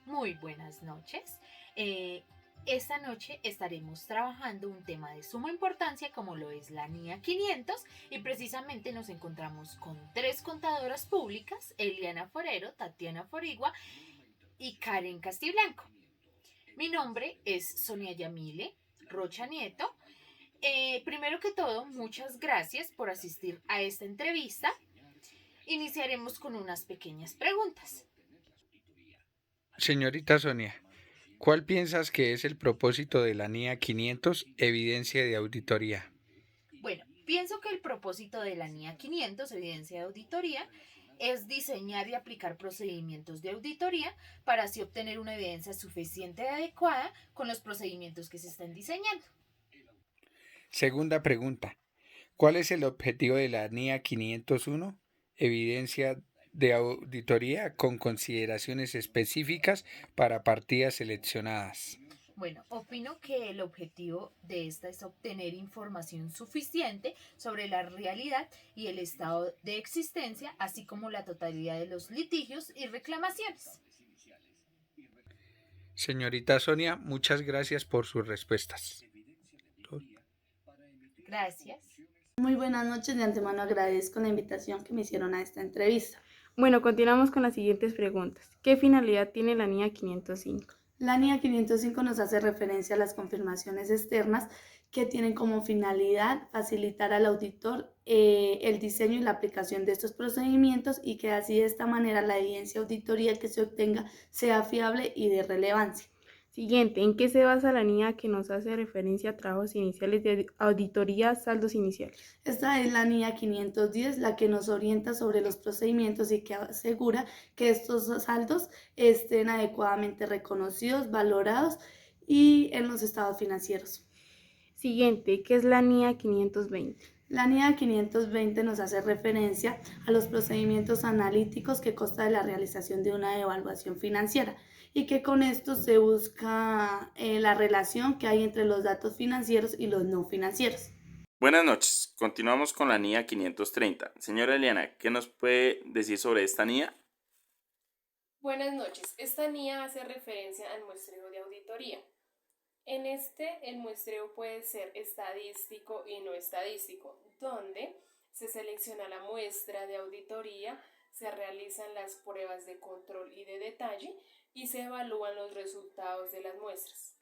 Muy buenas noches. Eh, esta noche estaremos trabajando un tema de suma importancia como lo es la NIA 500 y precisamente nos encontramos con tres contadoras públicas, Eliana Forero, Tatiana Forigua y Karen Castiblanco. Mi nombre es Sonia Yamile Rocha Nieto. Primero que todo, muchas gracias por asistir a esta entrevista. Iniciaremos con unas pequeñas preguntas. Señorita Sonia, ¿cuál piensas que es el propósito de la NIA 500, evidencia de auditoría? Bueno, pienso que el propósito de la NIA 500, evidencia de auditoría, es diseñar y aplicar procedimientos de auditoría para así obtener una evidencia suficiente y adecuada con los procedimientos que se están diseñando. Segunda pregunta, ¿cuál es el objetivo de la NIA 501, evidencia de auditoría con consideraciones específicas para partidas seleccionadas? Bueno, opino que el objetivo de esta es obtener información suficiente sobre la realidad y el estado de existencia, así como la totalidad de los litigios y reclamaciones. Señorita Sonia, muchas gracias por sus respuestas. Gracias. Muy buenas noches, de antemano agradezco la invitación que me hicieron a esta entrevista. Bueno, continuamos con las siguientes preguntas. ¿Qué finalidad tiene la NIA 505? La NIA 505 nos hace referencia a las confirmaciones externas que tienen como finalidad facilitar al auditor el diseño y la aplicación de estos procedimientos y que así de esta manera la evidencia auditoría que se obtenga sea fiable y de relevancia. Siguiente, ¿en qué se basa la NIA que nos hace referencia a trabajos iniciales de auditoría, saldos iniciales? Esta es la NIA 510, la que nos orienta sobre los procedimientos y que asegura que estos saldos estén adecuadamente reconocidos, valorados y en los estados financieros. Siguiente, ¿qué es la NIA 520? La NIA 520 nos hace referencia a los procedimientos analíticos que consta de la realización de una evaluación financiera y que con esto se busca la relación que hay entre los datos financieros y los no financieros. Buenas noches, continuamos con la NIA 530. Señora Eliana, ¿qué nos puede decir sobre esta NIA? Buenas noches, esta NIA hace referencia al muestreo de auditoría. El muestreo puede ser estadístico y no estadístico, donde se selecciona la muestra de auditoría, se realizan las pruebas de control y de detalle y se evalúan los resultados de las muestras.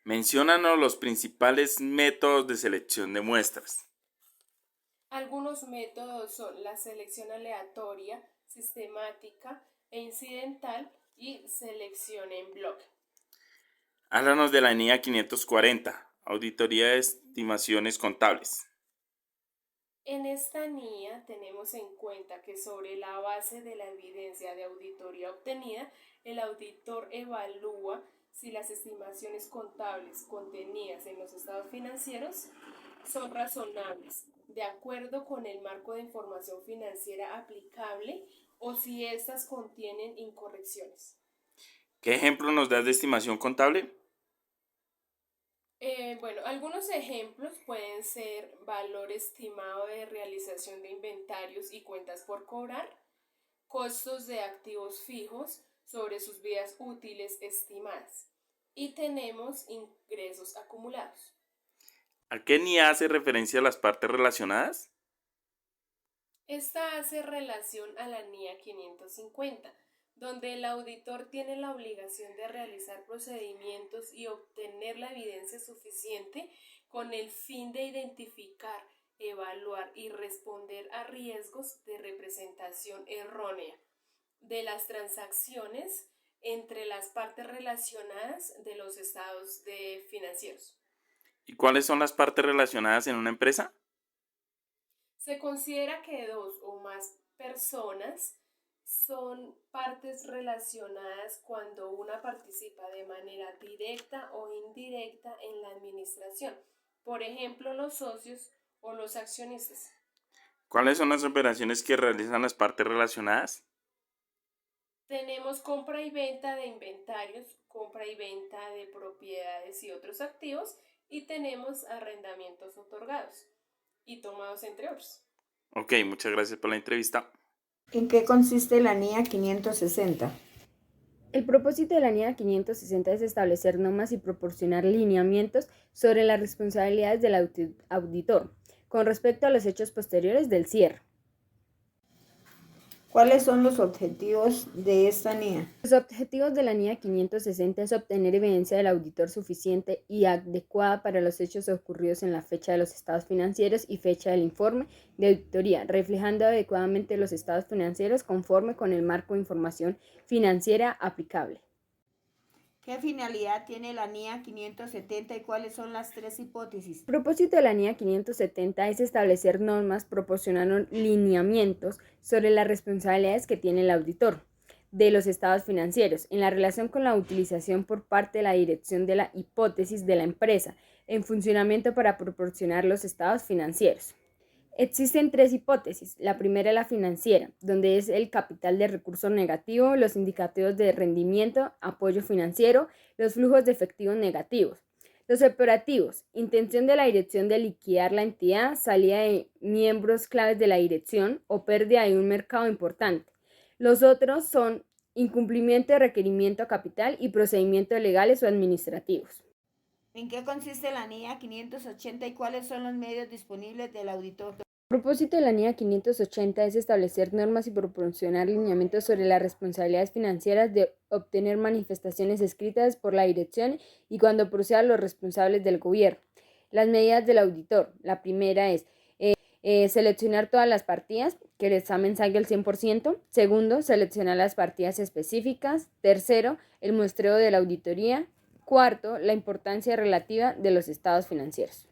Menciónanos los principales métodos de selección de muestras. Algunos métodos son la selección aleatoria, sistemática e incidental y selección en bloque. Háblanos de la NIA 540, auditoría de estimaciones contables. En esta NIA tenemos en cuenta que sobre la base de la evidencia de auditoría obtenida, el auditor evalúa si las estimaciones contables contenidas en los estados financieros son razonables, de acuerdo con el marco de información financiera aplicable o si éstas contienen incorrecciones. ¿Qué ejemplo nos das de estimación contable? Algunos ejemplos pueden ser valor estimado de realización de inventarios y cuentas por cobrar, costos de activos fijos sobre sus vidas útiles estimadas y tenemos ingresos acumulados. ¿A qué NIA hace referencia las partes relacionadas? Esta hace relación a la NIA 550, donde el auditor tiene la obligación de realizar procedimientos y obtener la evidencia suficiente con el fin de identificar, evaluar y responder a riesgos de representación errónea de las transacciones entre las partes relacionadas de los estados financieros. ¿Y cuáles son las partes relacionadas en una empresa? Se considera que dos o más personas son partes relacionadas cuando una participa de manera directa o indirecta en la administración, por ejemplo, los socios o los accionistas. ¿Cuáles son las operaciones que realizan las partes relacionadas? Tenemos compra y venta de inventarios, compra y venta de propiedades y otros activos, y tenemos arrendamientos otorgados y tomados, entre otros. Ok, muchas gracias por la entrevista. ¿En qué consiste la NIA 560? El propósito de la NIA 560 es establecer normas y proporcionar lineamientos sobre las responsabilidades del auditor con respecto a los hechos posteriores del cierre. ¿Cuáles son los objetivos de esta NIA? Los objetivos de la NIA 560 es obtener evidencia del auditor suficiente y adecuada para los hechos ocurridos en la fecha de los estados financieros y fecha del informe de auditoría, reflejando adecuadamente los estados financieros conforme con el marco de información financiera aplicable. ¿Qué finalidad tiene la NIA 570 y cuáles son las 3 hipótesis? El propósito de la NIA 570 es establecer normas proporcionando lineamientos sobre las responsabilidades que tiene el auditor de los estados financieros en la relación con la utilización por parte de la dirección de la hipótesis de la empresa en funcionamiento para proporcionar los estados financieros. Existen 3 hipótesis. La primera es la financiera, donde es el capital de recurso negativo, los indicativos de rendimiento, apoyo financiero, los flujos de efectivo negativos. Los operativos, intención de la dirección de liquidar la entidad, salida de miembros claves de la dirección o pérdida de un mercado importante. Los otros son incumplimiento de requerimiento a capital y procedimientos legales o administrativos. ¿En qué consiste la NIA 580 y cuáles son los medios disponibles del auditor? El propósito de la NIA 580 es establecer normas y proporcionar lineamientos sobre las responsabilidades financieras de obtener manifestaciones escritas por la dirección y cuando proceda los responsables del gobierno. Las medidas del auditor. La primera es seleccionar todas las partidas, que el examen salga al 100%. Segundo, seleccionar las partidas específicas. Tercero, el muestreo de la auditoría. Cuarto, la importancia relativa de los estados financieros.